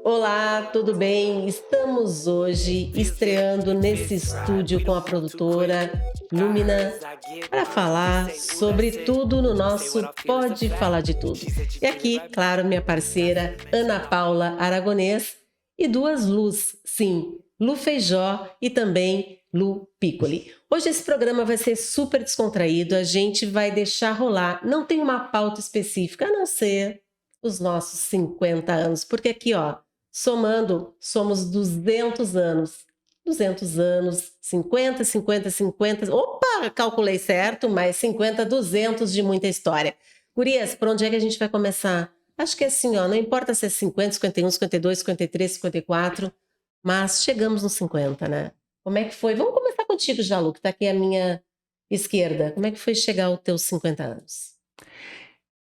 Olá, tudo bem? Estamos hoje estreando nesse estúdio com a produtora Lumina para falar sobre tudo no nosso Pode Falar de Tudo. E aqui, claro, minha parceira Ana Paula Aragonês e duas Lus, sim, Lu Feijó e também Lu Piccoli. Hoje esse programa vai ser super descontraído, a gente vai deixar rolar, não tem uma pauta específica, a não ser os nossos 50 anos, porque aqui, ó, somando, somos 200 anos. 200 anos, 50, 50, 50. Opa, calculei certo, mas 50, 200 de muita história. Gurias, por onde é que a gente vai começar? Acho que é assim, ó, não importa se é 50, 51, 52, 53, 54, mas chegamos nos 50, né? Como é que foi? Vamos começar contigo, Jalu, que tá aqui à minha esquerda. Como é que foi chegar aos teus 50 anos?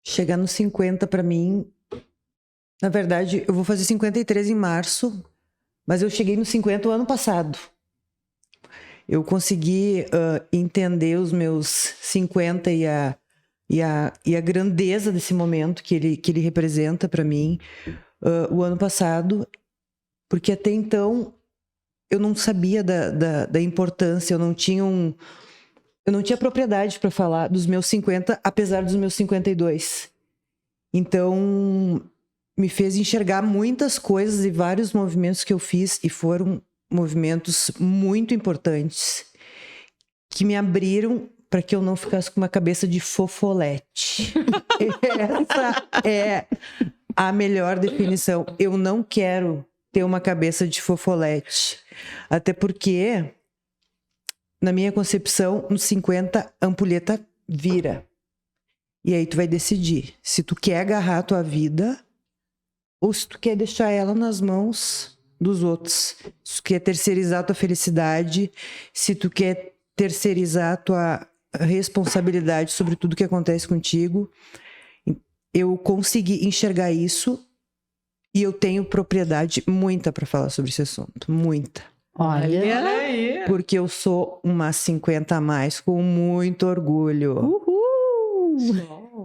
Chegar nos 50 para mim, na verdade, eu vou fazer 53 em março, mas eu cheguei nos 50 o ano passado. Eu consegui entender os meus 50 e a grandeza desse momento que ele representa para mim o ano passado, porque até então eu não sabia da importância, eu não tinha propriedade para falar dos meus 50, apesar dos meus 52. Então, me fez enxergar muitas coisas e vários movimentos que eu fiz, e foram movimentos muito importantes, que me abriram para que eu não ficasse com uma cabeça de fofolete. Essa é a melhor definição. Eu não quero ter uma cabeça de fofolete. Até porque, na minha concepção, nos 50, a ampulheta vira. E aí tu vai decidir se tu quer agarrar a tua vida ou se tu quer deixar ela nas mãos dos outros. Se tu quer terceirizar a tua felicidade, se tu quer terceirizar a tua responsabilidade sobre tudo que acontece contigo. Eu consegui enxergar isso e eu tenho propriedade muita para falar sobre esse assunto. Muita. Olha aí. Porque eu sou uma 50 a mais com muito orgulho. Uhul!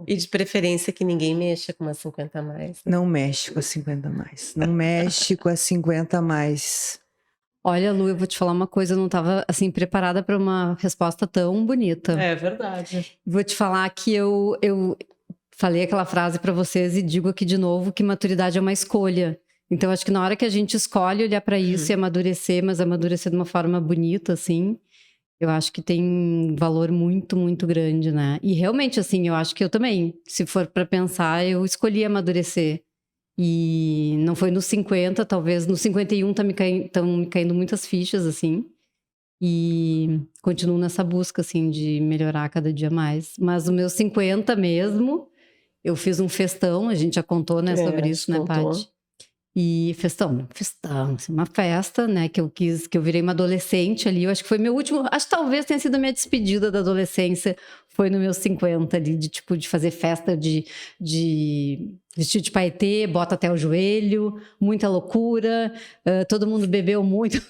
E de preferência que ninguém mexa com umas 50 a mais. Né? Não mexe com as 50 a mais. Não mexe com as 50 a mais. Olha, Lu, eu vou te falar uma coisa, eu não estava assim preparada para uma resposta tão bonita. É verdade. Vou te falar que eu falei aquela frase para vocês e digo aqui de novo que maturidade é uma escolha. Então, acho que na hora que a gente escolhe olhar para isso e amadurecer, mas amadurecer de uma forma bonita, assim, eu acho que tem um valor muito, muito grande, né? E realmente, assim, eu acho que eu também, se for para pensar, eu escolhi amadurecer. E não foi nos 50, talvez nos 51 estão me caindo muitas fichas, assim. E continuo nessa busca, assim, de melhorar cada dia mais. Mas os meus 50 mesmo, eu fiz um festão, a gente já contou, né, sobre isso, né, Paty? E festão, assim, uma festa, né, que eu virei uma adolescente ali, eu acho que foi meu último, acho que talvez tenha sido a minha despedida da adolescência, foi no meus 50 ali, de fazer festa de vestido de paetê, bota até o joelho, muita loucura, todo mundo bebeu muito,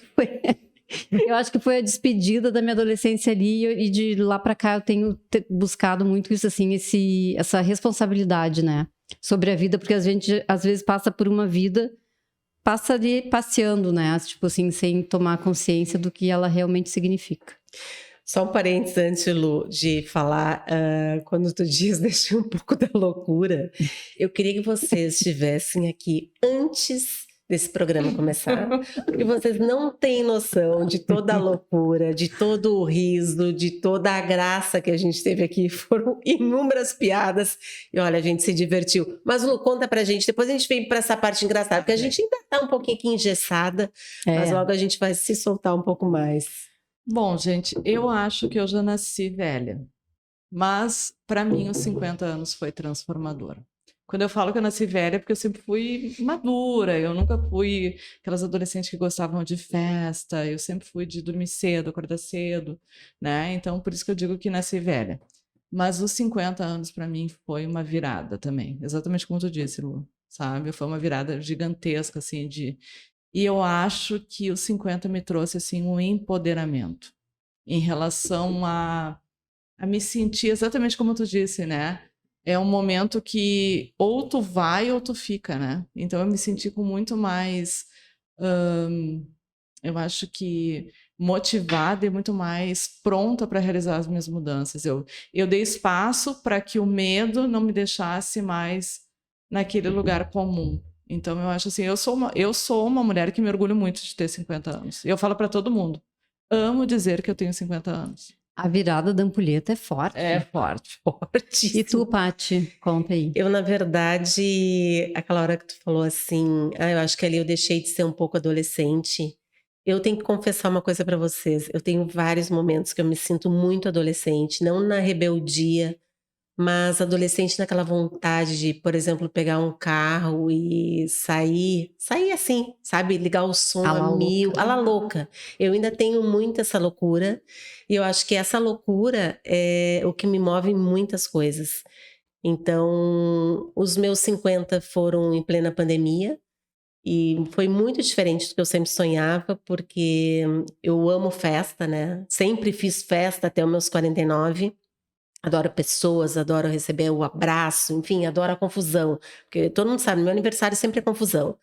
eu acho que foi a despedida da minha adolescência ali, e de lá pra cá eu tenho buscado muito isso, assim, essa responsabilidade, né, sobre a vida, porque a gente às vezes passa por uma vida, passa ali passeando, né, tipo assim, sem tomar consciência do que ela realmente significa. Só um parênteses antes, Lu, de falar, quando tu diz deixei um pouco da loucura, eu queria que vocês estivessem aqui antes desse programa começar, porque vocês não têm noção de toda a loucura, de todo o riso, de toda a graça que a gente teve aqui, foram inúmeras piadas, e olha, a gente se divertiu. Mas Lu, conta pra gente, depois a gente vem pra essa parte engraçada, porque a gente ainda tá um pouquinho aqui engessada, mas logo a gente vai se soltar um pouco mais. Bom, gente, eu acho que eu já nasci velha, mas para mim os 50 anos foi transformador. Quando eu falo que eu nasci velha, é porque eu sempre fui madura, eu nunca fui aquelas adolescentes que gostavam de festa, eu sempre fui de dormir cedo, acordar cedo, né? Então, por isso que eu digo que nasci velha. Mas os 50 anos para mim foi uma virada também, exatamente como tu disse, Lu, sabe? Foi uma virada gigantesca, assim, E eu acho que os 50 me trouxe, assim, um empoderamento em relação a me sentir exatamente como tu disse, né? é um momento que ou tu vai ou tu fica, né? Então eu me senti com muito mais, eu acho que motivada e muito mais pronta para realizar as minhas mudanças. Eu dei espaço para que o medo não me deixasse mais naquele lugar comum. Então eu acho assim, eu sou uma mulher que me orgulho muito de ter 50 anos. Eu falo para todo mundo, amo dizer que eu tenho 50 anos. A virada da ampulheta é forte. É forte. Fortíssimo. E tu, Paty, conta aí. Eu, na verdade, aquela hora que tu falou assim, eu acho que ali eu deixei de ser um pouco adolescente. Eu tenho que confessar uma coisa pra vocês. Eu tenho vários momentos que eu me sinto muito adolescente, não na rebeldia, mas adolescente naquela vontade de, por exemplo, pegar um carro e sair assim, sabe? Ligar o som A la a mil, louca. a la louca. Eu ainda tenho muito essa loucura, e eu acho que essa loucura é o que me move em muitas coisas. Então, os meus 50 foram em plena pandemia, e foi muito diferente do que eu sempre sonhava, porque eu amo festa, né? Sempre fiz festa até os meus 49. Adoro pessoas, adoro receber o abraço, enfim, adoro a confusão. Porque todo mundo sabe, meu aniversário sempre é confusão.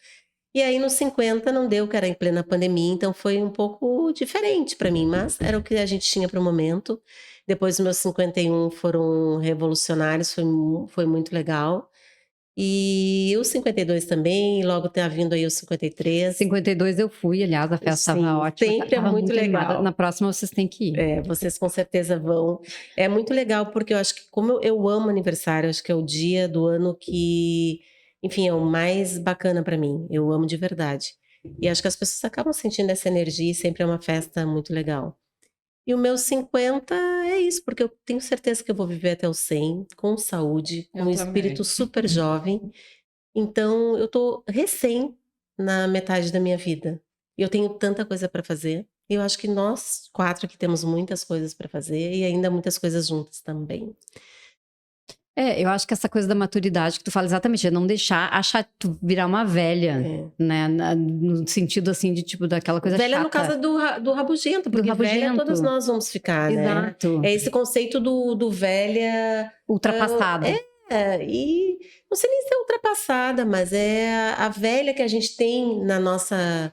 E aí, nos 50, não deu, que era em plena pandemia, então foi um pouco diferente para mim, mas era o que a gente tinha para o momento. Depois, os meus 51 foram revolucionários, foi muito legal. E os 52 também, logo tá vindo aí os 53. 52 eu fui, aliás, a festa Sim, estava ótima. sempre é tava muito legal. animada. Na próxima vocês têm que ir. Vocês com certeza vão. É muito legal porque eu acho que como eu amo aniversário, acho que é o dia do ano que, enfim, é o mais bacana para mim. Eu amo de verdade. E acho que as pessoas acabam sentindo essa energia e sempre é uma festa muito legal. E o meu 50 é isso, porque eu tenho certeza que eu vou viver até os 100, com saúde, com Eu um também. espírito super jovem. Então, eu tô recém na metade da minha vida. E eu tenho tanta coisa para fazer. E eu acho que nós 4 aqui temos muitas coisas para fazer e ainda muitas coisas juntas também. Eu acho que essa coisa da maturidade que tu fala exatamente, é não achar tu virar uma velha, né? No sentido assim de tipo daquela coisa Velha chata. no caso do rabugento, porque velha rabugento. todos nós vamos ficar, né? Exato. É esse conceito do velha... Ultrapassada. E não sei nem se é ultrapassada, mas é a velha que a gente tem na nossa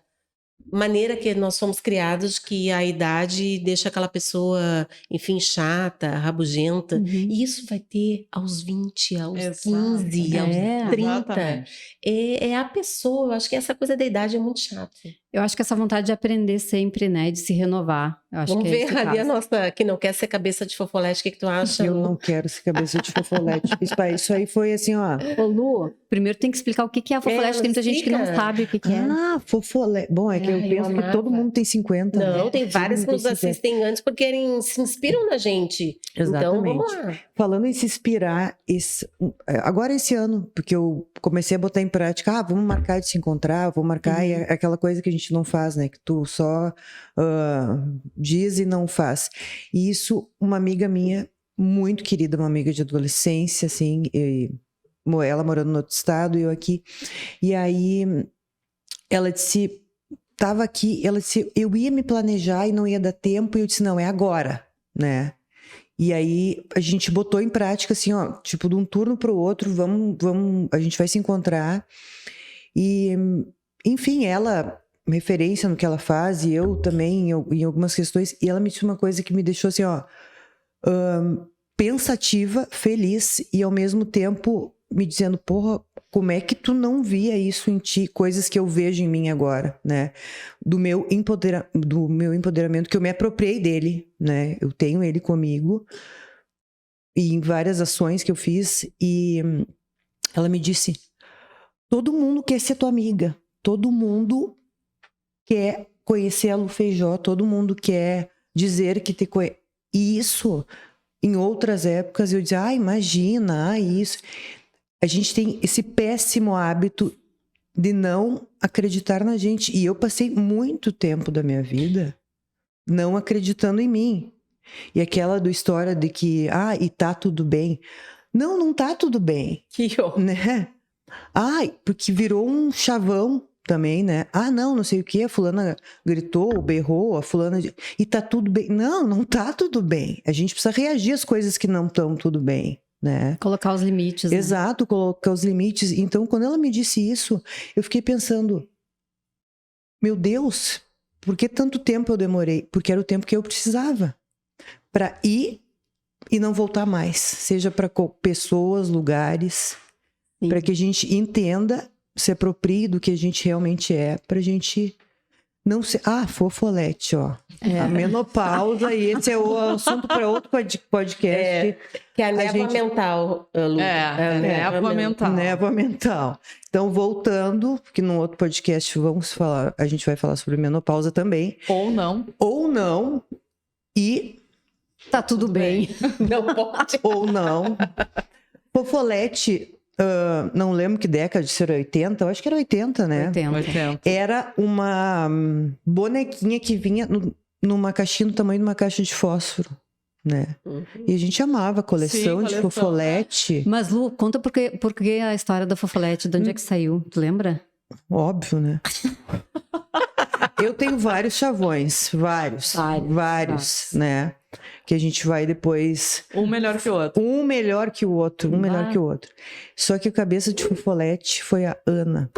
maneira que nós fomos criados, que a idade deixa aquela pessoa, enfim, chata, rabugenta. E isso vai ter aos 20, aos 15, aos 30. Exatamente. É a pessoa, eu acho que essa coisa da idade é muito chata. Eu acho que essa vontade de aprender sempre, né? De se renovar. Eu acho Vamos que é ver esse ali a caso. nossa, que não quer ser cabeça de fofolete, o que tu acha? Eu Lu? não quero ser cabeça de fofolete. Isso aí foi assim, ó. Ô, Lu, primeiro tem que explicar o que é a fofolete. Tem muita gente que não explica. sabe o que é. Ah, fofolete. Bom, é que eu Ai, penso eu que todo amava. mundo tem 50. Não, né? tem Todo várias mundo que nos tem 50. assistem antes porque eles se inspiram na gente. Exatamente. Então, vamos lá. Falando em se inspirar, agora esse ano, porque eu comecei a botar em prática, vamos marcar de se encontrar, vou marcar, e é aquela coisa que a gente não faz, né? Que tu só diz e não faz. E isso, uma amiga minha, muito querida, uma amiga de adolescência, assim, ela morando no outro estado e eu aqui. E aí, ela disse, tava aqui, ela disse, eu ia me planejar e não ia dar tempo, e eu disse, não, é agora, né? E aí a gente botou em prática assim, ó, tipo de um turno para o outro, vamos, a gente vai se encontrar. E, enfim, ela, referência no que ela faz, e eu também em algumas questões, e ela me disse uma coisa que me deixou assim, ó, pensativa, feliz, e ao mesmo tempo me dizendo, porra, como é que tu não via isso em ti, coisas que eu vejo em mim agora, né? Do meu empoderamento, que eu me apropriei dele, né? Eu tenho ele comigo, e em várias ações que eu fiz, e ela me disse, todo mundo quer ser tua amiga, todo mundo quer conhecer a Lu Feijó, todo mundo quer dizer que te conhece. E isso, em outras épocas, eu dizia, imagina, isso... A gente tem esse péssimo hábito de não acreditar na gente. E eu passei muito tempo da minha vida não acreditando em mim. E aquela do história de que, e tá tudo bem. Não tá tudo bem. Que horror. Né? Porque virou um chavão também, né? Não sei o que, a fulana gritou, berrou, a fulana... E tá tudo bem. Não tá tudo bem. A gente precisa reagir às coisas que não estão tudo bem. né? Colocar os limites, né? Exato, colocar os limites. Então, quando ela me disse isso, eu fiquei pensando, meu Deus, por que tanto tempo eu demorei? Porque era o tempo que eu precisava para ir e não voltar mais. Seja para pessoas, lugares, para que a gente entenda, se aproprie do que a gente realmente é, para a gente não ser... fofolete, ó. A menopausa, e esse é o assunto para outro podcast. Que é a névoa mental, Lu. Névoa mental. Névoa mental. Então, voltando, porque num outro podcast a gente vai falar sobre menopausa também. Ou não. Ou não. E... Tá tudo bem. Não pode. Ou não. Fofolete... não lembro que década, se era 80, eu acho que era 80, né? 80. Era uma bonequinha que vinha numa caixinha do tamanho de uma caixa de fósforo, né? E a gente amava a coleção de fofolete. Mas, Lu, conta por que a história da fofolete, de onde é que saiu? Tu lembra? Óbvio, né? Eu tenho vários chavões, vários, né? Que a gente vai depois... Um melhor que o outro. Um melhor que o outro, Só que a cabeça de fofolete foi a Ana,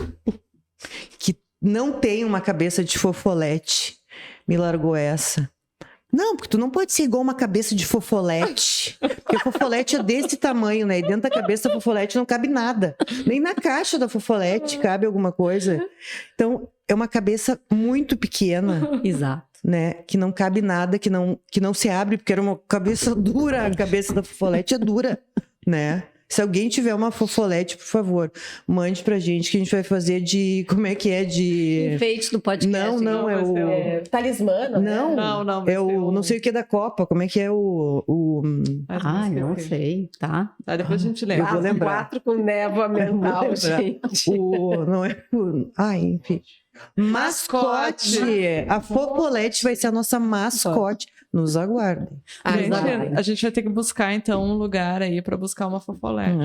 que não tem uma cabeça de fofolete, me largou essa. Não, porque tu não pode ser igual uma cabeça de fofolete. Porque a fofolete é desse tamanho, né? E dentro da cabeça da fofolete não cabe nada. Nem na caixa da fofolete cabe alguma coisa. Então, é uma cabeça muito pequena. Exato. Né? Que não cabe nada, que não se abre, porque era uma cabeça dura. A cabeça da fofolete é dura, né? Se alguém tiver uma fofolete, por favor, mande pra gente, que a gente vai fazer de... Como é que é? De... Enfeite do podcast. Não, é o... Talismã, não, não. É o... Não sei o que da Copa. Como é que é o... Não sei, tá? Depois a gente lembra. Eu vou lembrar. 4 com névoa mental, gente. Não é... enfim. Mascote! A fofolete vai ser a nossa mascote. Nos aguardem. A gente vai ter que buscar, então, um lugar aí para buscar uma fofolete.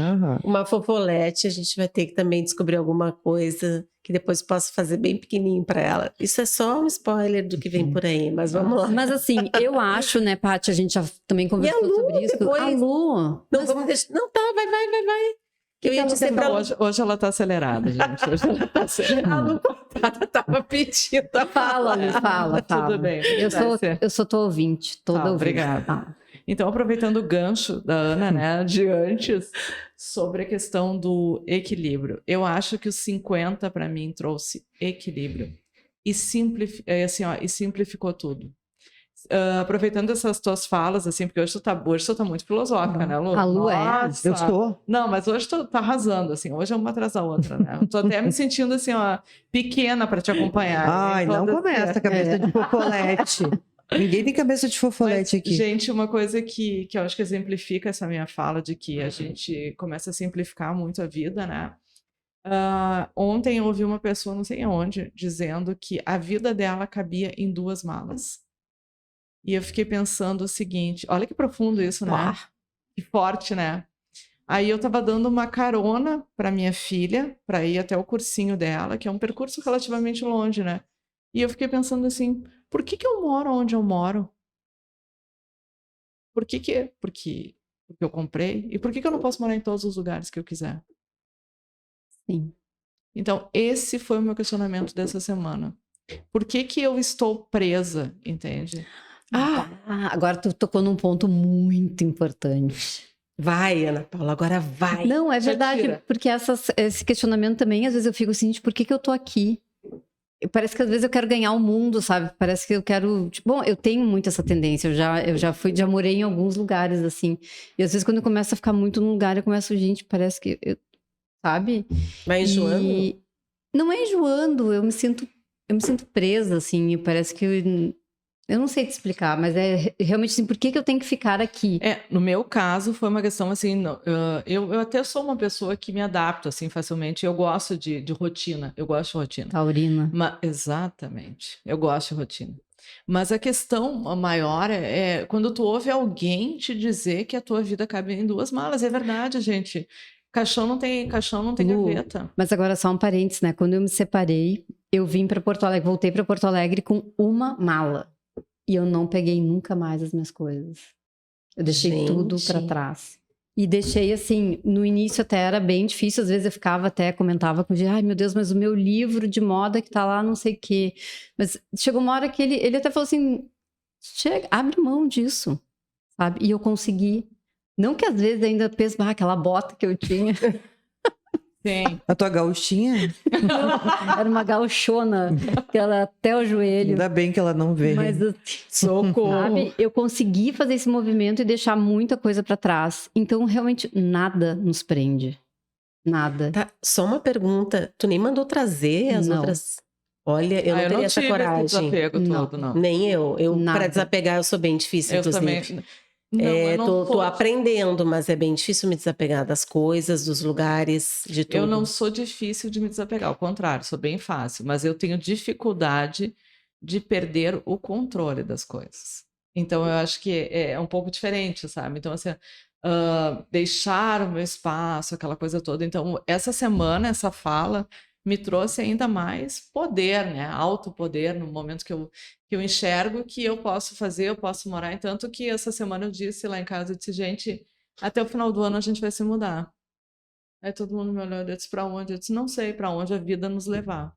Uma fofolete, a gente vai ter que também descobrir alguma coisa que depois possa fazer bem pequenininho para ela. Isso é só um spoiler do que vem por aí, mas vamos lá. Mas assim, eu acho, né, Paty, a gente já também conversou sobre isso. Depois... A Lu! Não, vamos deixar... Não, tá, vai. Que eu ia dizer pra... Hoje ela tá acelerada, gente. Hoje ela tá acelerada. A Lu, coitada, tava pedindo. Fala, Lu, fala. Tudo bem. Eu sou tua ouvinte, toda ouvinte. Obrigada. Então, aproveitando o gancho da Ana, né, de antes, sobre a questão do equilíbrio. Eu acho que os 50, para mim, trouxe equilíbrio. E simplificou tudo. Aproveitando essas tuas falas, assim, porque hoje tu tá muito filosófica, né, Lu? A Lu Eu estou. Não, mas hoje tu tá arrasando, assim, hoje é uma atrás da outra, né? Eu tô até me sentindo, assim, ó, pequena para te acompanhar. Ai, não começa a cabeça de fofolete. Ninguém tem cabeça de fofolete aqui. Gente, uma coisa que eu acho que exemplifica essa minha fala de que a gente começa a simplificar muito a vida, né? Ontem eu ouvi uma pessoa, não sei aonde, dizendo que a vida dela cabia em 2 malas. E eu fiquei pensando o seguinte, olha que profundo isso, né? Que forte, né? Aí eu tava dando uma carona para minha filha, para ir até o cursinho dela, que é um percurso relativamente longe, né? E eu fiquei pensando assim, por que eu moro onde eu moro? Porque eu comprei? E por que eu não posso morar em todos os lugares que eu quiser? Sim. Então, esse foi o meu questionamento dessa semana. Por que eu estou presa, entende? Agora tu tocou num ponto muito importante. Vai, Ana Paula, agora vai. Não, é verdade, porque esse questionamento também, às vezes eu fico assim, por que eu tô aqui? Parece que às vezes eu quero ganhar o mundo, sabe? Parece que eu quero... Bom, eu tenho muito essa tendência, eu já morei em alguns lugares, assim. E às vezes quando eu começo a ficar muito num lugar, eu começo, gente, parece que... sabe? Vai enjoando? Não é enjoando, eu me sinto presa, assim, e parece que... Eu não sei te explicar, mas é realmente assim, por que eu tenho que ficar aqui? No meu caso, foi uma questão assim, eu até sou uma pessoa que me adapto assim facilmente, eu gosto de rotina, Taurina. Exatamente, eu gosto de rotina. Mas a questão maior é quando tu ouve alguém te dizer que a tua vida cabe em 2 malas, é verdade, gente. Caixão não tem gaveta. Mas agora só um parênteses, né? Quando eu me separei, eu vim para Porto Alegre, voltei para Porto Alegre com uma mala. E eu não peguei nunca mais as minhas coisas. Eu deixei tudo para trás. E deixei assim, no início até era bem difícil, às vezes eu ficava até, comentava com o dia, ai meu Deus, mas o meu livro de moda que tá lá, não sei o quê. Mas chegou uma hora que ele até falou assim, chega, abre mão disso, sabe? E eu consegui. Não que às vezes ainda penso, aquela bota que eu tinha. Sim. A tua gauchinha? Era uma gauchona, que era até o joelho. Ainda bem que ela não vê. Mas assim, Socorro. sabe, eu consegui fazer esse movimento e deixar muita coisa pra trás. Então, realmente, nada nos prende. Nada. Tá, só uma pergunta. Tu nem mandou trazer as Não. outras. Olha, eu não eu teria não essa tive coragem. esse desapego Não. todo, não. Nem eu. Eu, Nada. para desapegar, eu sou bem difícil, Eu inclusive. também. Não, eu não Tô sou- aprendendo, mas é bem difícil me desapegar das coisas, dos lugares, de tudo. Eu não sou difícil de me desapegar, ao contrário, sou bem fácil, mas eu tenho dificuldade de perder o controle das coisas. Então, eu acho que é um pouco diferente, sabe? Então, assim, deixar o meu espaço, aquela coisa toda. Então, essa semana, essa fala me trouxe ainda mais poder, né? Alto poder no momento que eu enxergo que eu posso fazer, eu posso morar. E tanto que essa semana eu disse lá em casa, eu disse, gente, até o final do ano a gente vai se mudar. Aí todo mundo me olhou, eu disse, pra onde? Eu disse, não sei, pra onde a vida nos levar.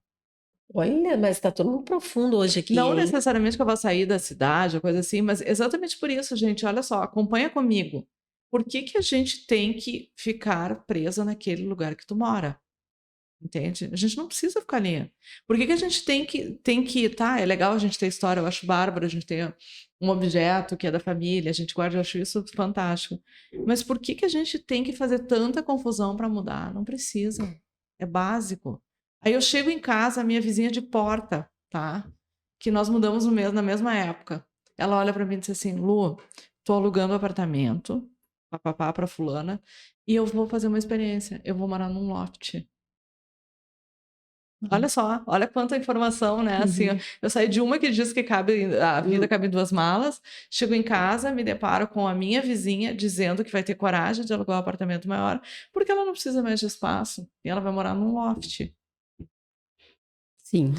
Olha, mas tá todo mundo profundo hoje aqui, Não hein? necessariamente que eu vá sair da cidade ou coisa assim, mas exatamente por isso, gente, olha só, acompanha comigo. Por que que a gente tem que ficar presa naquele lugar que tu mora? Entende? A gente não precisa ficar ali. Por que que a gente tem que, tá, é legal a gente ter história, eu acho bárbaro a gente ter um objeto que é da família, a gente guarda, eu acho isso fantástico. Mas por que que a gente tem que fazer tanta confusão para mudar? Não precisa. É básico. Aí eu chego em casa, a minha vizinha de porta, tá? Que nós mudamos na mesma época. Ela olha para mim e diz assim, Lu, tô alugando um apartamento, papapá, para fulana, e eu vou fazer uma experiência. Eu vou morar num loft. Olha só, olha quanta informação, né? Assim, eu saí de uma que diz que a vida cabe em 2 malas, chego em casa, me deparo com a minha vizinha dizendo que vai ter coragem de alugar um apartamento maior, porque ela não precisa mais de espaço e ela vai morar num loft. Sim,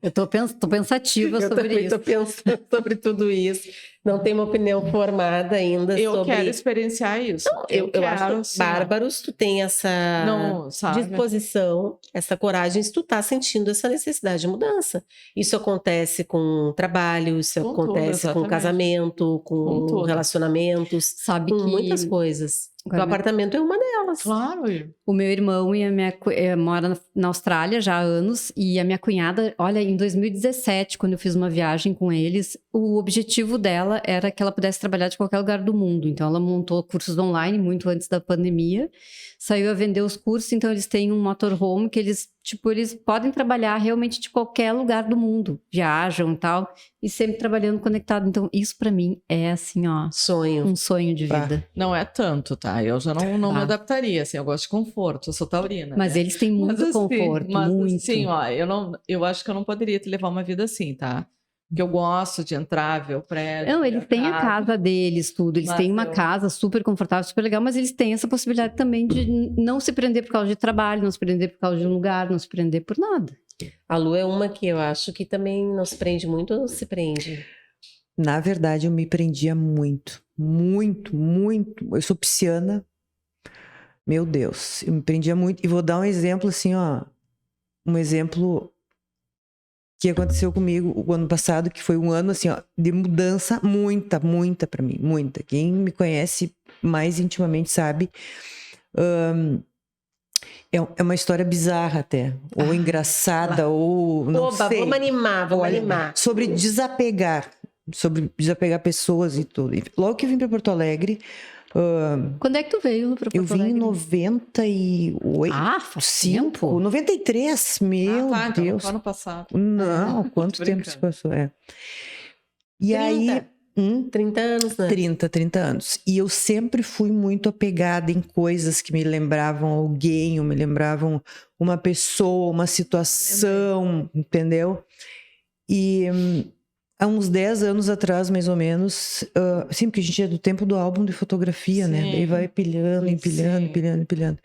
Eu tô pensativa Eu sobre também isso. tô pensando sobre tudo isso. Não tenho uma opinião formada ainda Eu sobre... quero experienciar isso. Eu quero, acho assim, ó, bárbaros, tu tem essa não, sabe? disposição, essa coragem, se tu tá sentindo essa necessidade de mudança. Isso acontece com trabalho, isso Com tudo, acontece com exatamente. casamento, Com com tudo. relacionamentos, Sabe com que muitas coisas. O Agora, apartamento é uma delas. Claro. o meu irmão e a minha mora na Austrália já há anos, e a minha cunhada, olha, em 2017, quando eu fiz uma viagem com eles, o objetivo dela era que ela pudesse trabalhar de qualquer lugar do mundo. Então ela montou cursos online muito antes da pandemia, saiu a vender os cursos, então eles têm um motorhome que eles podem trabalhar realmente de qualquer lugar do mundo, viajam e tal, e sempre trabalhando conectado. Então isso pra mim é assim, ó, Sonho. um sonho de vida. Não é tanto, tá? Eu já não me Tá. adaptaria, assim, eu gosto de conforto, eu sou taurina, Mas né? eles têm muito Mas, assim, conforto, mas, muito. Sim, ó, eu acho que eu não poderia levar uma vida assim, tá? Porque eu gosto de entrar, ver o prédio. Não, ver eles têm a casa deles, tudo. Eles Mas têm uma eu- casa super confortável, super legal, mas eles têm essa possibilidade também de não se prender por causa de trabalho, não se prender por causa de um lugar, não se prender por nada. A Lu é uma que eu acho que também não se prende muito ou se prende? Na verdade, eu me prendia muito, muito, muito. Eu sou pisciana. Meu Deus, eu me prendia muito. E vou dar um exemplo assim, ó. Um exemplo que aconteceu comigo o ano passado, que foi um ano assim, ó, de mudança muita, muita pra mim, muita. Quem me conhece mais intimamente sabe. É uma história bizarra até, ou engraçada, ou não Oba, sei. vamos animar, vamos Olha, animar. sobre desapegar pessoas e tudo. E logo que eu vim para Porto Alegre, Quando é que tu veio para Porto eu vim em Alegre? 98, Ah, faz tempo. 93, meu tá, então, Deus. no ano passado. Não, quanto Tô tempo se brincando. passou, E aí, 30 anos, né? 30 anos. E eu sempre fui muito apegada em coisas que me lembravam alguém, ou me lembravam uma pessoa, uma situação, entendeu? E há uns 10 anos atrás, mais ou menos, sim, porque a gente é do tempo do álbum de fotografia, né? Sim. Daí vai empilhando, empilhando, Sim. empilhando, empilhando.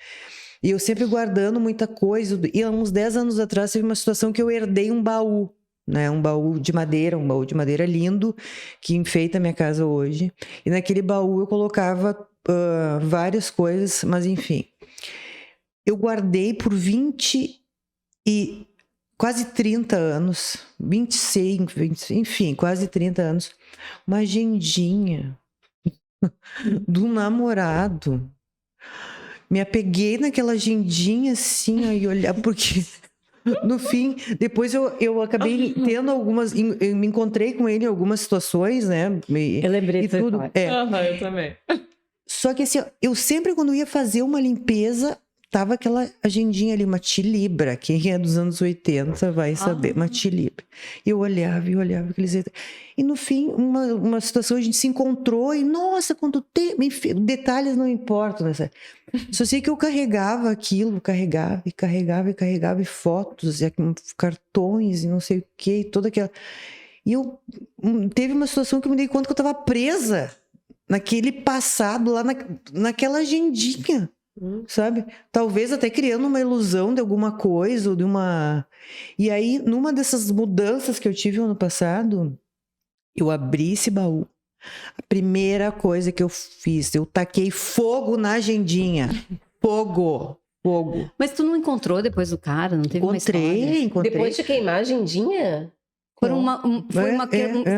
E eu sempre guardando muita coisa. E há uns 10 anos atrás teve uma situação que eu herdei um baú, né? Um baú de madeira lindo, que enfeita a minha casa hoje. E naquele baú eu colocava várias coisas, mas enfim. Eu guardei por 20 e quase 30 anos, 25, 20, enfim, quase 30 anos, uma agendinha do namorado. Me apeguei naquela agendinha assim, ó, e olhar, porque no fim, depois eu acabei tendo algumas, eu me encontrei com ele em algumas situações, né? Eu lembrei E dessa tudo. história. Eu também. Só que assim, ó, eu sempre quando ia fazer uma limpeza, tava aquela agendinha ali, uma tilibra. Quem é dos anos 80 vai saber, uma tilibra. E eu olhava aqueles... E no fim, uma situação, a gente se encontrou e, nossa, quanto tempo... Enfim, detalhes não importam, né? Só sei que eu carregava aquilo, carregava, e fotos, e cartões, e não sei o quê, e toda aquela... E eu... Teve uma situação que eu me dei conta que eu tava presa naquele passado, lá naquela agendinha. Sabe? Talvez até criando uma ilusão de alguma coisa, ou de uma... E aí, numa dessas mudanças que eu tive ano passado, eu abri esse baú. A primeira coisa que eu fiz, eu taquei fogo na agendinha. Fogo. Mas tu não encontrou depois do cara? Não teve uma história? Encontrei. Depois de queimar a agendinha? Foi uma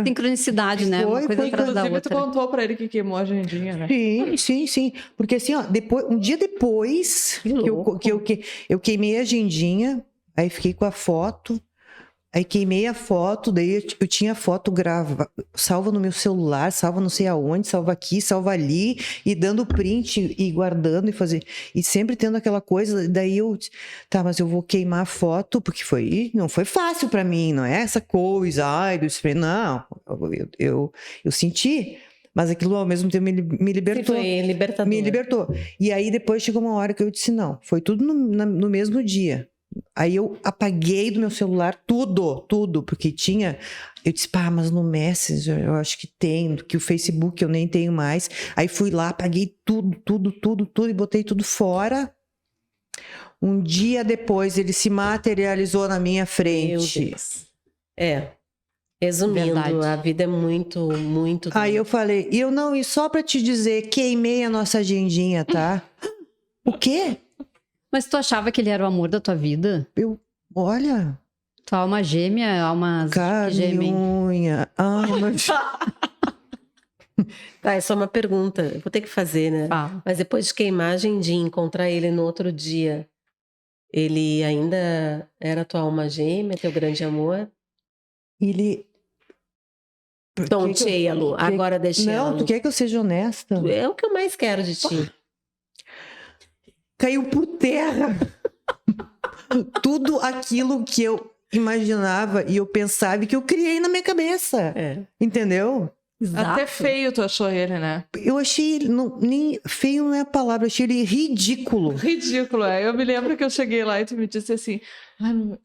sincronicidade, né? Uma coisa atrás da Inclusive, tu outra. contou pra ele que queimou a agendinha, né? Sim. Porque assim, ó, um dia depois que eu queimei a agendinha, aí fiquei com a foto, aí queimei a foto, daí eu tinha a foto salva no meu celular, salva não sei aonde, salva aqui, salva ali, e dando print e guardando e fazer. E sempre tendo aquela coisa, daí mas eu vou queimar a foto, porque não foi fácil pra mim, não é essa coisa, do spray, não, eu senti, mas aquilo ao mesmo tempo me libertou. Sim, foi libertador. Me libertou. E aí depois chegou uma hora que eu disse, não, foi tudo no mesmo dia. Aí eu apaguei do meu celular tudo, porque eu disse, mas no Messenger eu acho que tem, que o Facebook eu nem tenho mais. Aí fui lá, apaguei tudo e botei tudo fora. Um dia depois ele se materializou na minha frente. Meu Deus. Resumindo, Verdade. a vida é muito, muito... Aí eu falei, e só pra te dizer, queimei a nossa agendinha, tá? O quê? Mas tu achava que ele era o amor da tua vida? Olha... Tua alma gêmea, almas Carne, gêmea. unha, alma... Tá, é só uma pergunta. Eu vou ter que fazer, né? Mas depois de queimar a agendinha, encontrar ele no outro dia, ele ainda era tua alma gêmea, teu grande amor? Ele... Tonteia, Lu. Agora deixa ela, Não, Lu. tu quer que eu seja honesta? É o que eu mais quero de ti. Caiu por terra. Tudo aquilo que eu imaginava e eu pensava e que eu criei na minha cabeça. Entendeu? Exato. Até feio tu achou ele, né? Eu achei ele... nem feio não é a palavra. Eu achei ele ridículo. Ridículo, Eu me lembro que eu cheguei lá e tu me disse assim,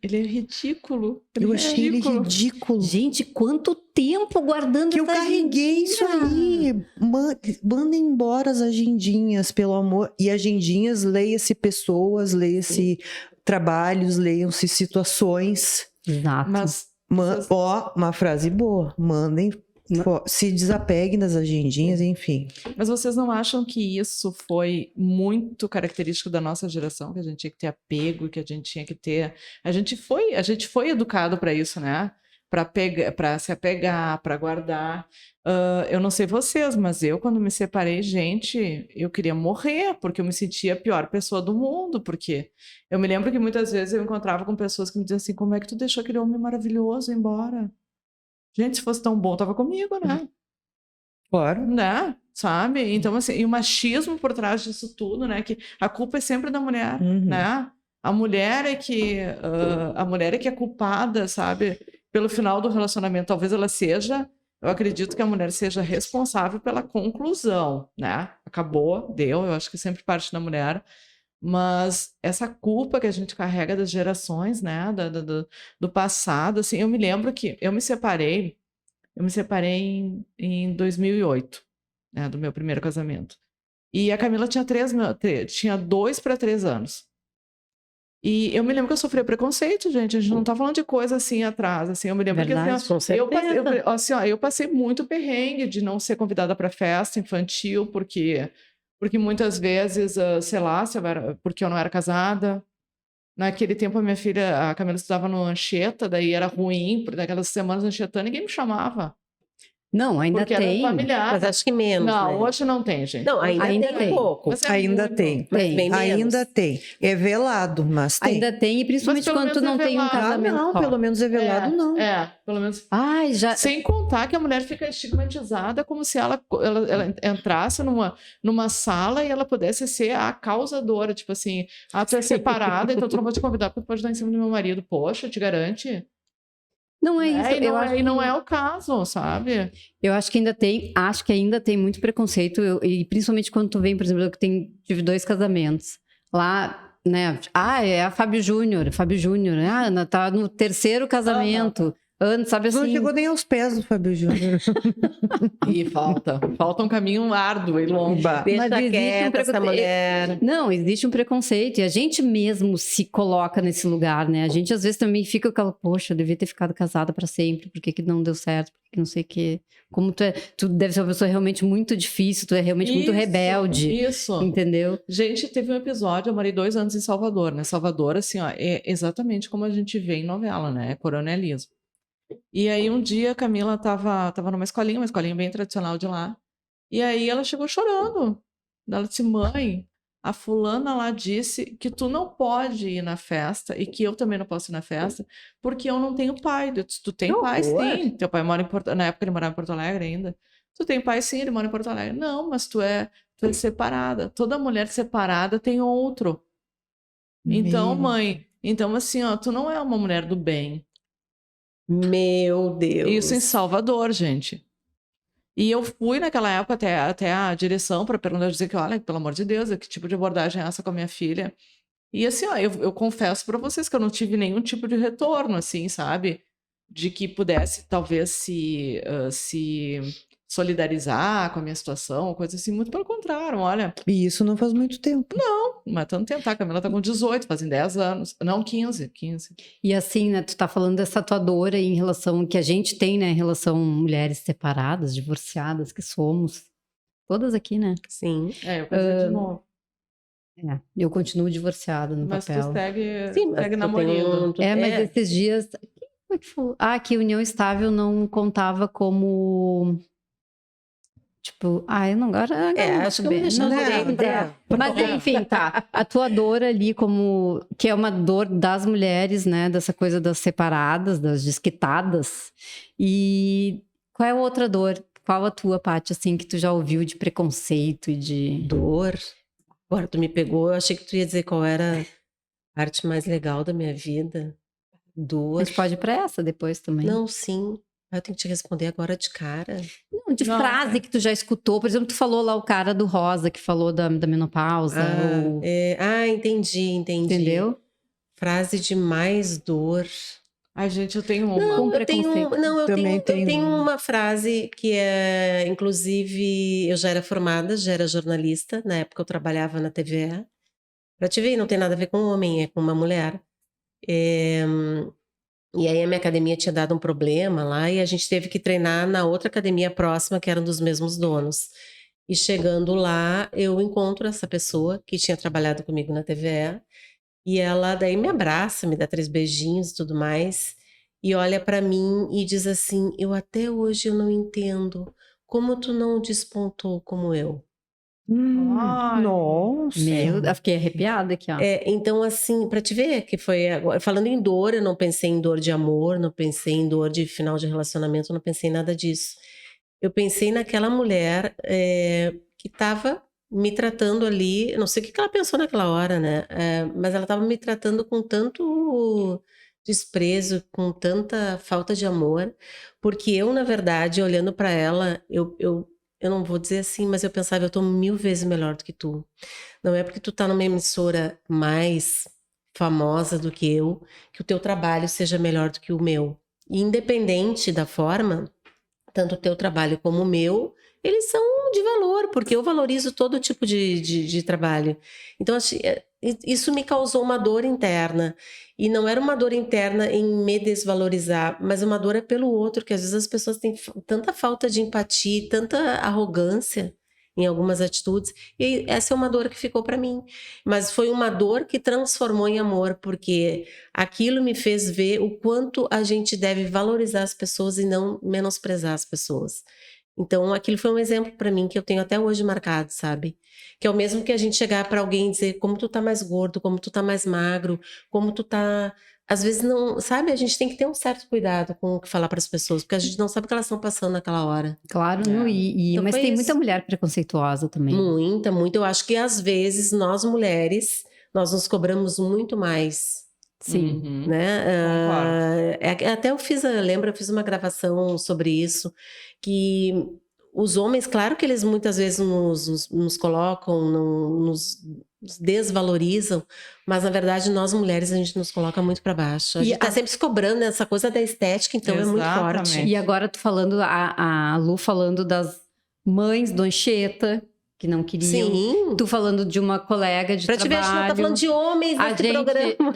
ele é ridículo. Eu achei ele ridículo. Gente, quanto tempo guardando Que eu essa carreguei isso aí. Manda embora as agendinhas, pelo amor. E agendinhas, leia-se pessoas, leia-se trabalhos, leiam-se situações. Exato. Mas Uma frase boa. Mandem, se desapeguem das agendinhas, enfim. Mas vocês não acham que isso foi muito característico da nossa geração, que a gente tinha que ter apego, que a gente tinha que ter... A gente foi educado para isso, né? Para se apegar, para guardar. Eu não sei vocês, mas eu, quando me separei, gente, eu queria morrer, porque eu me sentia a pior pessoa do mundo, porque eu me lembro que muitas vezes eu encontrava com pessoas que me diziam assim, como é que tu deixou aquele homem maravilhoso embora? Gente, se fosse tão bom, tava comigo, né? Claro. Né? Sabe? Então, assim, e o machismo por trás disso tudo, né? Que a culpa é sempre da mulher, né? A mulher é que é culpada, sabe? Pelo final do relacionamento. Talvez ela seja, eu acredito que a mulher seja responsável pela conclusão, né? Acabou, deu, eu acho que sempre parte da mulher. Mas essa culpa que a gente carrega das gerações, né? Do passado, assim, eu me lembro que eu me separei em 2008, né? Do meu primeiro casamento. E a Camila tinha 2 para 3 anos. E eu me lembro que eu sofri preconceito, gente. A gente não tá falando de coisa assim atrás. Assim, eu me lembro Verdade, que com certeza. eu passei muito perrengue de não ser convidada para festa infantil, porque Porque muitas vezes, sei lá, porque eu não era casada. Naquele tempo, a minha filha, a Camila, estudava no Anchieta, daí era ruim, porque naquelas semanas no Anchieta ninguém me chamava. Não, ainda Porque era tem. familiar. Mas acho que menos, Não, né? hoje não tem, gente. Não, ainda tem um pouco. Mas é Ainda muito. tem. Mas Tem. bem menos. Ainda tem. É velado, mas tem. Ainda tem, e principalmente pelo quando tu menos não é tem um velado. casamento não, só. pelo menos é velado, não. Pelo menos. Ai, já... Sem contar que a mulher fica estigmatizada como se ela entrasse numa sala e ela pudesse ser a causadora. Tipo assim, tu é separada, então tu não vou te convidar porque tu pode dar em cima do meu marido. Poxa, te garante. Não é isso. E não é o caso, sabe? Eu acho que ainda tem muito preconceito, e principalmente quando tu vem, por exemplo, tive 2 casamentos. Lá, né? É a Fábio Júnior. Tá no 3º casamento. Antes, sabe assim? Não chegou nem aos pés do Fábio Júnior. E falta um caminho árduo e longo. Deixa Mas existe quieta essa mulher. Não, existe um preconceito. E a gente mesmo se coloca nesse lugar, né? A gente às vezes também fica com aquela, poxa, eu devia ter ficado casada para sempre. Por que que não deu certo? Por que não sei o quê? Como tu deve ser uma pessoa realmente muito difícil, tu é realmente muito rebelde. Isso. Entendeu? Gente, teve um episódio, eu morei 2 anos em Salvador, né? Salvador, assim, ó, é exatamente como a gente vê em novela, né? É coronelismo. E aí um dia a Camila tava numa escolinha, uma escolinha bem tradicional de lá. E aí ela chegou chorando. Ela disse, mãe, a fulana lá disse que tu não pode ir na festa e que eu também não posso ir na festa porque eu não tenho pai. Eu disse, tu tem pai, sim. Teu pai mora na época ele morava em Porto Alegre ainda. Tu tem pai, sim, ele mora em Porto Alegre. Não, mas tu é separada. Toda mulher separada tem outro. Então, mãe, então assim, ó, tu não é uma mulher do bem. Meu Deus. Isso em Salvador, gente. E eu fui naquela época até a direção para perguntar, dizer que, olha, pelo amor de Deus, que tipo de abordagem é essa com a minha filha? E assim, ó, eu confesso para vocês que eu não tive nenhum tipo de retorno, assim, sabe? De que pudesse talvez se solidarizar com a minha situação, coisa assim, muito pelo contrário, olha. E isso não faz muito tempo. Mas tanto tentar, a Camila tá com 18, fazem 10 anos. Não, 15. E assim, né, tu tá falando dessa tua dor aí em relação, que a gente tem, né, em relação a mulheres separadas, divorciadas, que somos. Todas aqui, né? Sim. Eu casei de novo. Eu continuo divorciada no Mas papel. tu segue, Sim, mas segue tu namorando. tem um- Mas esses dias... Como é que foi? Que união estável não contava como... Tipo, eu não gosto. acho que eu vou deixar direito pra... Mas enfim, tá. A tua dor ali, como que é uma dor das mulheres, né? Dessa coisa das separadas, das desquitadas. E qual é a outra dor? Qual a tua, Paty, assim, que tu já ouviu de preconceito e de Dor. Agora tu me pegou, eu achei que tu ia dizer qual era a parte mais legal da minha vida. Dor. A gente pode ir pra essa depois também. Não, sim. Eu tenho que te responder agora de cara. Não, de frase que tu já escutou. Por exemplo, tu falou lá o cara do Rosa, que falou da menopausa. Entendi. Entendeu? Frase de mais dor. Ai, gente, eu tenho uma. Não, eu Também tenho uma frase que é, inclusive, eu já era formada, já era jornalista, na época eu trabalhava na TVE. Pra te ver, não tem nada a ver com homem, é com uma mulher. E aí a minha academia tinha dado um problema lá e a gente teve que treinar na outra academia próxima, que eram dos mesmos donos. E chegando lá, eu encontro essa pessoa que tinha trabalhado comigo na TVE e ela daí me abraça, me dá 3 beijinhos e tudo mais e olha pra mim e diz assim, eu até hoje eu não entendo como tu não despontou como eu. Ai. Nossa. Eu fiquei arrepiada aqui, ó. Então, assim, pra te ver que foi agora, falando em dor, eu não pensei em dor de amor, não pensei em dor de final de relacionamento, não pensei em nada disso. Eu pensei naquela mulher que estava me tratando ali, eu não sei o que ela pensou naquela hora, né? Mas ela estava me tratando com tanto desprezo, com tanta falta de amor, porque eu, na verdade, olhando para ela, eu não vou dizer assim, mas eu pensava, eu tô 1000 vezes melhor do que tu. Não é porque tu tá numa emissora mais famosa do que eu, que o teu trabalho seja melhor do que o meu. E independente da forma, tanto o teu trabalho como o meu, eles são de valor, porque eu valorizo todo tipo de trabalho. Então, isso me causou uma dor interna. E não era uma dor interna em me desvalorizar, mas uma dor é pelo outro, que às vezes as pessoas têm tanta falta de empatia, tanta arrogância, em algumas atitudes. E essa é uma dor que ficou para mim. Mas foi uma dor que transformou em amor, porque aquilo me fez ver o quanto a gente deve valorizar as pessoas e não menosprezar as pessoas. Então, aquilo foi um exemplo para mim que eu tenho até hoje marcado, sabe? Que é o mesmo que a gente chegar para alguém e dizer como tu tá mais gordo, como tu tá mais magro, como tu tá... Às vezes não, sabe? A gente tem que ter um certo cuidado com o que falar para as pessoas, porque a gente não sabe o que elas estão passando naquela hora. Claro, É. não, Então mas foi tem isso. muita mulher preconceituosa também. Muita, muita. Eu acho que às vezes nós mulheres, nós nos cobramos muito mais, Sim. Uhum. né? Concordo. Até eu lembro, eu fiz uma gravação sobre isso, que os homens, claro que eles muitas vezes nos colocam, nos desvalorizam, mas na verdade nós mulheres a gente nos coloca muito para baixo. A E gente tá sempre se cobrando essa coisa da estética, então é muito forte. Exatamente. E agora tu falando, a Lu falando das mães do Anchieta, que não queriam. Sim. Tu falando de uma colega de Pra te ver, a gente trabalho. não tá falando de homens A nesse gente- programa.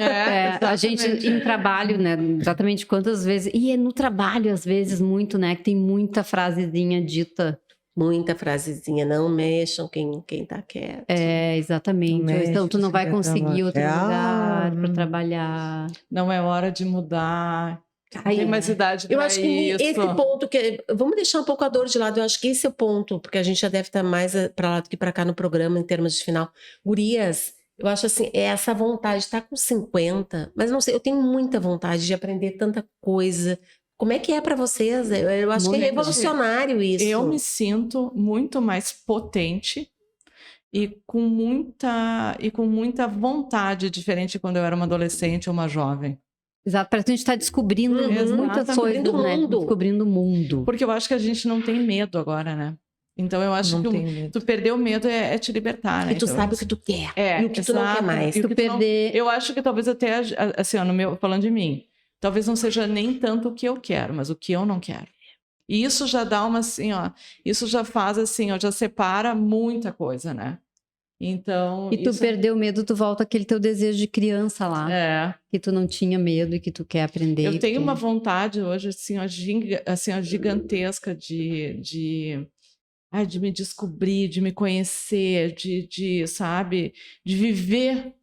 A gente exatamente. em trabalho, né? Exatamente quantas vezes. E é no trabalho, às vezes, muito, né? Que tem muita frasezinha dita. Muita frasezinha, não mexam quem tá quieto. É, exatamente. Não Ou então tu não mexe, vai você vai conseguir outro trabalhar. lugar para trabalhar. Não é hora de mudar. Ai, Tem mais idade Eu pra acho que isso. esse ponto vamos deixar um pouco a dor de lado. Eu acho que esse é o ponto, porque a gente já deve estar mais para lá do que para cá no programa em termos de final. Gurias, eu acho assim, é essa vontade, tá com 50, mas não sei, eu tenho muita vontade de aprender tanta coisa. Como é que é para vocês? Eu acho que é Muito. revolucionário isso. Eu me sinto muito mais potente e com muita vontade, diferente de quando eu era uma adolescente ou uma jovem. Exato, parece que a gente está descobrindo Uhum, muitas descobrindo coisas, o né? mundo. Descobrindo o mundo. Porque eu acho que a gente não tem medo agora, né? Então eu acho Não que tenho medo. tu perder o medo é te libertar, né? E tu Então, sabe o que tu quer É, e o que tu não quer exato. mais. E o Tu que tu não- perder. Eu acho que talvez até, assim, ó, falando de mim, talvez não seja nem tanto o que eu quero, mas o que eu não quero. E isso já dá uma, assim, ó, isso já faz, assim, ó, já separa muita coisa, né? Então, E tu isso perdeu o medo, tu volta àquele teu desejo de criança lá. é. Que tu não tinha medo e que tu quer aprender. Eu que tenho tu- uma vontade hoje, assim, ó, gigantesca de me descobrir, de me conhecer, sabe, de viver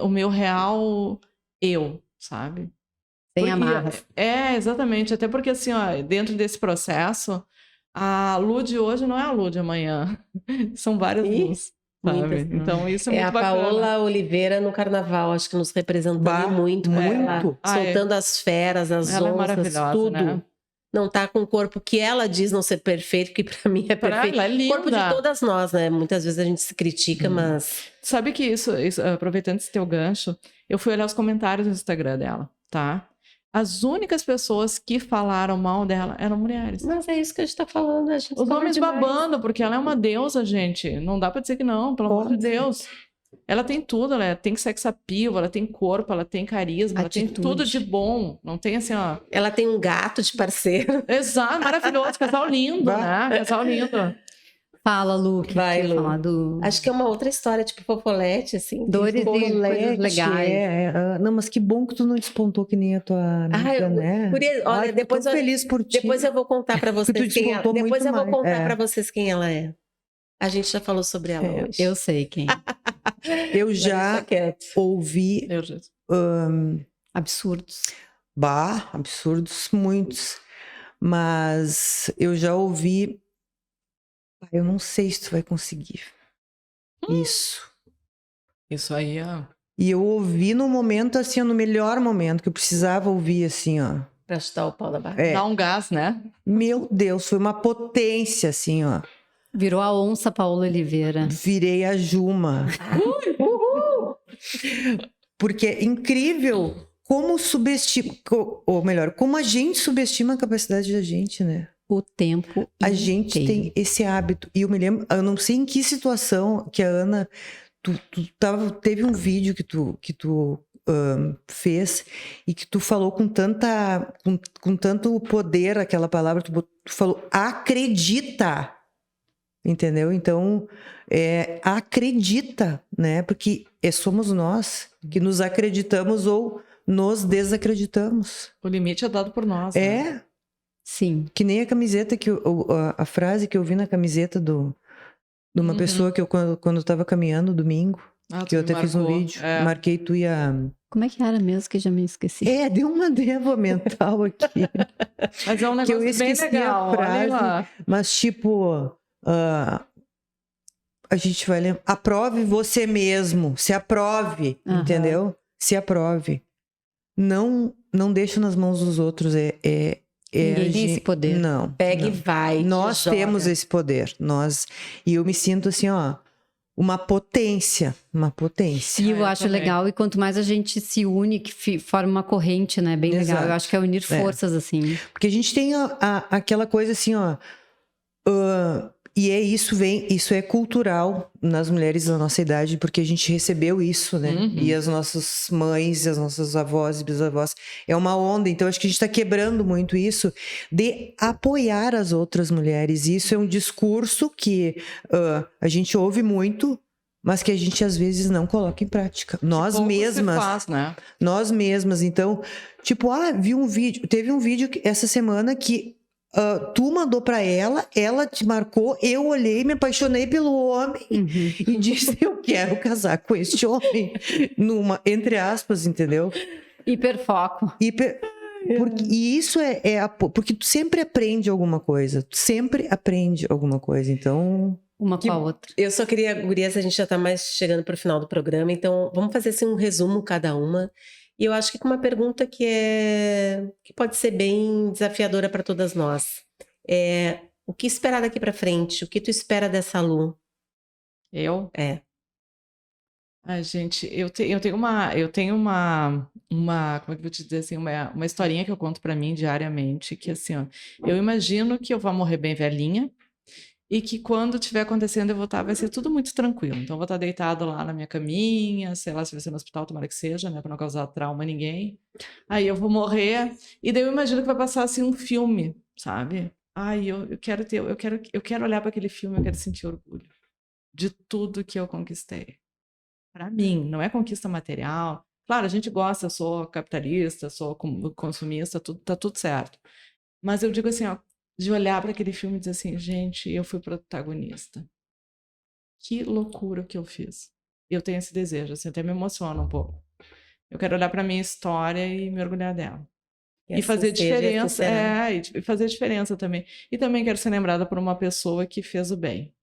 o meu real eu, sabe? Sem Porque- amarras. É, exatamente. Até porque, assim, ó, dentro desse processo, a Lu de hoje não é a Lu de amanhã. São várias Ih, Lus, sabe? muitas. Então, isso é É muito a bacana. Paola Oliveira no carnaval, acho que nos representando Bah, muito. porque muito. ela Ah, é. soltando as feras, as Ela é onças, maravilhosa, tudo. né? Não tá com o corpo que ela diz não ser perfeito, que pra mim é Pra perfeito. ela é linda. Corpo de todas nós, né? Muitas vezes a gente se critica, mas... Sabe que isso, aproveitando esse teu gancho, eu fui olhar os comentários no Instagram dela, tá? As únicas pessoas que falaram mal dela eram mulheres. Mas é isso que a gente tá falando, a gente Os fala homens demais. babando, porque ela é uma deusa, gente. Não dá pra dizer que não, pelo amor de Deus. Ela tem tudo, ela tem sex appeal, ela tem corpo, ela tem carisma, ela tem Atitude. tudo de bom. Não tem assim, ó. Ela tem um gato de parceiro. Exato, maravilhoso, casal lindo, né? Casal lindo. Fala, Lu, que Vai, tu ia Lu. falar do... Acho que é uma outra história, tipo Fofolete, assim. Dores e coisas Colete, legais. Não, mas que bom que tu não despontou que nem a tua amiga, né? Guria, olha, Ai, depois tô feliz por ti. Depois eu vou contar pra vocês Tu quem ela descontou Depois muito eu vou mais, contar é. pra vocês quem ela é. A gente já falou sobre ela hoje. Eu sei quem. Eu Mas já deixa quieto. ouvi Meu Deus. Absurdos. absurdos, muitos. Mas eu já ouvi. Eu não sei se tu vai conseguir. Isso. Isso aí, ó. E eu ouvi no momento, assim, ó, no melhor momento, que eu precisava ouvir, assim, ó. Pra chutar o pau da barra. É. Dá um gás, né? Meu Deus, foi uma potência, assim, ó. Virou a onça Paola Oliveira. Virei a Juma. Porque é incrível como subestima, ou melhor, como a gente subestima a capacidade da gente, né? O tempo A gente inteiro. tem esse hábito. E eu me lembro, eu não sei em que situação que a Ana, teve um vídeo que tu fez e que tu falou com tanto poder aquela palavra, tu falou acredita, entendeu? Então, acredita, né? Porque somos nós que nos acreditamos ou nos desacreditamos. O limite é dado por nós. Né? É. Sim. Que nem a camiseta, a frase que eu vi na camiseta de uma pessoa que eu, quando eu tava caminhando domingo, que eu tu até me fiz um marcou. vídeo, É. marquei tu e a... Como é que era mesmo que eu já me esqueci? Deu uma névoa mental aqui. Mas é um Que eu negócio bem esqueci a legal, olha frase. lá. Mas, tipo, a gente vai lembrar. Aprove você mesmo. Se aprove, Aham. entendeu? Se aprove. Não deixa nas mãos dos outros. Ninguém tem esse poder. Não. Pega e não. vai. te Nós joga. temos esse poder. E eu me sinto assim, ó, uma potência. Uma potência. E eu eu acho também. legal, e quanto mais a gente se une, que forma uma corrente, né? Bem legal. Exato. Eu acho que é unir forças, assim. Porque a gente tem aquela coisa assim, ó. E isso é cultural nas mulheres da nossa idade, porque a gente recebeu isso, né? Uhum. E as nossas mães, as nossas avós e bisavós. É uma onda, então acho que a gente está quebrando muito isso de apoiar as outras mulheres. E isso é um discurso que a gente ouve muito, mas que a gente às vezes não coloca em prática. Nós Pouco se mesmas. faz, né? Nós mesmas. Então, tipo, vi um vídeo. Teve um vídeo essa semana que tu mandou pra ela te marcou, eu olhei, me apaixonei pelo homem e disse: eu quero casar com este homem. Entre aspas, entendeu? Hiperfoco. E isso porque tu sempre aprende alguma coisa. Tu sempre aprende alguma coisa. Então. Uma com a outra. Eu só queria, gurias, a gente já tá mais chegando pro final do programa, então vamos fazer assim um resumo cada uma. E eu acho que com uma pergunta que pode ser bem desafiadora para todas nós. O que esperar daqui para frente? O que tu espera dessa Lu? Eu? É. Ai, gente, eu tenho uma, como é que eu vou te dizer assim, uma historinha que eu conto pra mim diariamente, que assim, ó, eu imagino que eu vou morrer bem velhinha e que quando estiver acontecendo vai ser tudo muito tranquilo. Então eu vou estar deitado lá na minha caminha, sei lá se vai ser no hospital, tomara que seja, né, pra não causar trauma a ninguém. Aí eu vou morrer e daí eu imagino que vai passar assim um filme, sabe? Ai, eu quero olhar para aquele filme, eu quero sentir orgulho de tudo que eu conquistei. Para mim, não é conquista material. Claro, a gente gosta, eu sou capitalista, sou consumista, tá tudo certo. Mas eu digo assim, ó, de olhar para aquele filme e dizer assim, gente, eu fui protagonista. Que loucura que eu fiz. Eu tenho esse desejo, assim, até me emociona um pouco. Eu quero olhar para minha história e me orgulhar dela. E fazer diferença, e fazer diferença também. E também quero ser lembrada por uma pessoa que fez o bem.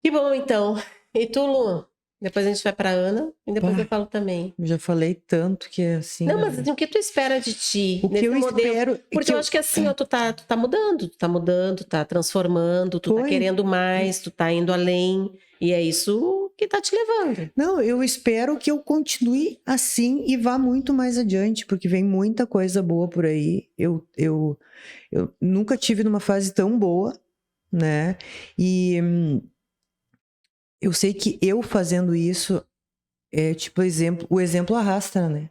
Que bom, então. E tu, Lu? Depois a gente vai pra Ana e depois eu falo também. Já falei tanto que assim. Não, mas assim, o que tu espera de ti O que eu espero. Porque eu acho que assim, ó, tu tá mudando, tá transformando, tu tá querendo mais, tu tá indo além. E é isso que tá te levando. Não, eu espero que eu continue assim e vá muito mais adiante, porque vem muita coisa boa por aí. Eu nunca tive numa fase tão boa, né? E eu sei que eu fazendo isso é tipo o exemplo arrasta, né?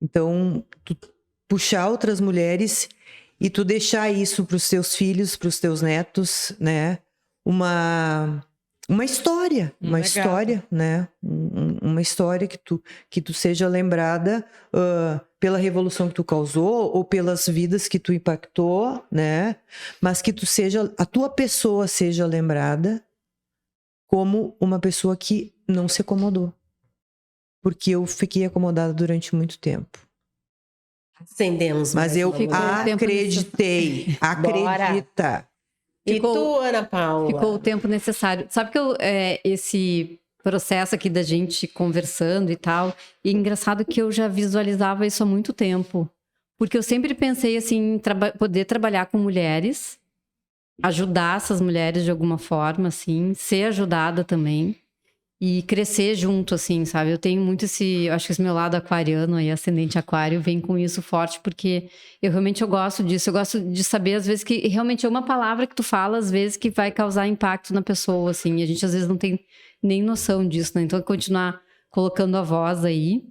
Então, tu puxar outras mulheres e tu deixar isso para os teus filhos, para os teus netos, né? Uma história, né? Uma história que tu seja lembrada pela revolução que tu causou ou pelas vidas que tu impactou, né? Mas que a tua pessoa seja lembrada como uma pessoa que não se acomodou. Porque eu fiquei acomodada durante muito tempo. Acendemos. Mas eu acreditei. Acredita. E tu, Ana Paula? Ficou o tempo necessário. Sabe que esse processo aqui da gente conversando e tal, e é engraçado que eu já visualizava isso há muito tempo. Porque eu sempre pensei assim, em poder trabalhar com mulheres, ajudar essas mulheres de alguma forma, assim, ser ajudada também e crescer junto, assim, sabe? Eu tenho muito eu acho que esse meu lado aquariano aí, ascendente aquário, vem com isso forte, porque eu gosto disso, eu gosto de saber, às vezes, que realmente é uma palavra que tu fala, às vezes, que vai causar impacto na pessoa, assim, e a gente, às vezes, não tem nem noção disso, né? Então, continuar colocando a voz aí.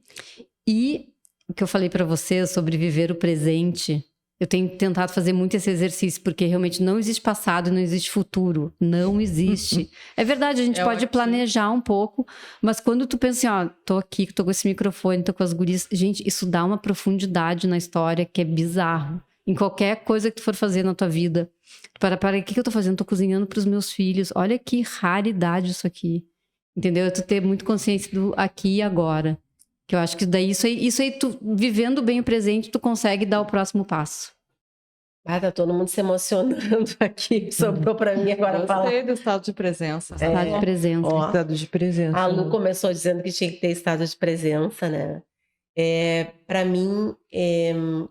E o que eu falei pra você sobre viver o presente, eu tenho tentado fazer muito esse exercício, porque realmente não existe passado e não existe futuro. Não existe. É verdade, a gente pode planejar um pouco, mas quando tu pensa assim, ó, tô aqui, tô com esse microfone, tô com as gurias... Gente, isso dá uma profundidade na história que é bizarro. Em qualquer coisa que tu for fazer na tua vida, para o que eu tô fazendo? Tô cozinhando pros meus filhos. Olha que raridade isso aqui. Entendeu? É tu ter muito consciência do aqui e agora. Que eu acho que daí, isso aí tu, vivendo bem o presente, tu consegue dar o próximo passo. Ah, tá todo mundo se emocionando aqui. Sobrou pra mim agora falar. Gostei do estado de presença. Estado de presença. Ó, Estado de presença. a Lu começou dizendo que tinha que ter estado de presença, né? Para mim,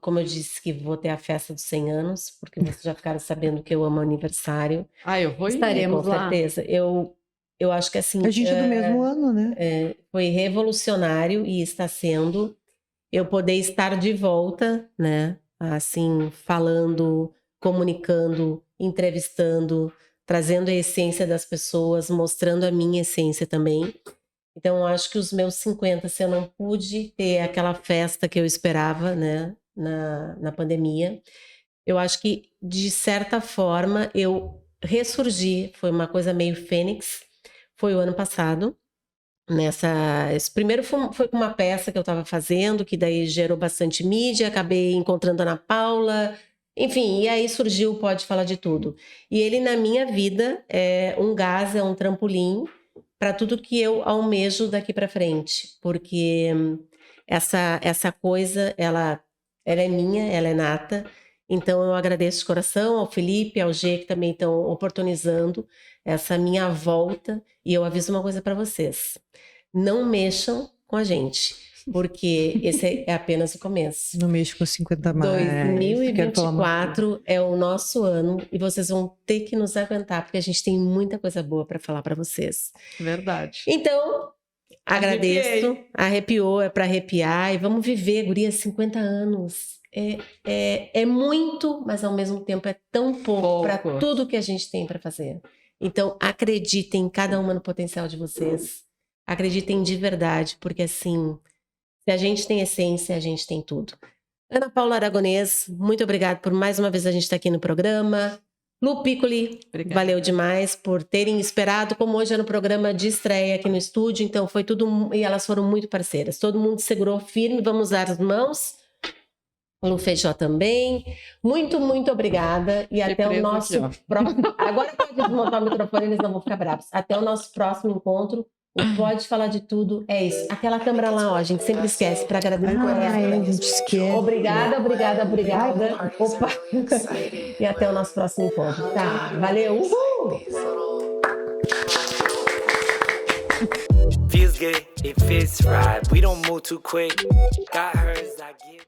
como eu disse que vou ter a festa dos 100 anos, porque vocês já ficaram sabendo que eu amo aniversário. Eu vou ir. Estaremos Com lá. certeza. Eu acho que assim... A gente é do mesmo ano, né? foi revolucionário e está sendo eu poder estar de volta, né? Assim, falando, comunicando, entrevistando, trazendo a essência das pessoas, mostrando a minha essência também. Então, eu acho que os meus 50, se eu não pude ter aquela festa que eu esperava, né, na pandemia, eu acho que, de certa forma, eu ressurgi. Foi uma coisa meio fênix. Foi o ano passado. Esse primeiro foi com uma peça que eu estava fazendo, que daí gerou bastante mídia, acabei encontrando a Ana Paula, enfim, e aí surgiu o Pode Falar de Tudo. E ele, na minha vida, é um gás, é um trampolim para tudo que eu almejo daqui para frente, porque essa coisa, ela é minha, ela é nata. Então eu agradeço de coração ao Felipe, ao G, que também estão oportunizando essa minha volta. E eu aviso uma coisa para vocês: não mexam com a gente, porque esse é apenas o começo. Não mexo com 50 mais. 2024 é o nosso ano e vocês vão ter que nos aguentar, porque a gente tem muita coisa boa para falar para vocês. Verdade. Então, agradeço. Arrepiou, é para arrepiar. E vamos viver, guria, 50 anos. É muito, mas ao mesmo tempo é tão pouco para tudo que a gente tem para fazer. Então, acreditem cada uma no potencial de vocês. Acreditem de verdade, porque assim, se a gente tem essência, a gente tem tudo. Ana Paula Aragonês, muito obrigada por mais uma vez a gente estar aqui no programa. Lu Piccoli, valeu demais por terem esperado, como hoje é no programa de estreia aqui no estúdio, então foi tudo, e elas foram muito parceiras. Todo mundo segurou firme, vamos dar as mãos. Lu Feijó também. Muito, muito obrigada. E até o nosso próximo... Agora pode desmontar o microfone, eles não vão ficar bravos. Até o nosso próximo encontro. O Pode Falar de Tudo é isso. Aquela câmera lá, ó, a gente sempre esquece para agradecer. A gente esquece. Obrigada. Opa! E até o nosso próximo encontro. Tá, valeu. Uhul! Feels good, it fits right. We don't move too quick. Got hers, I give.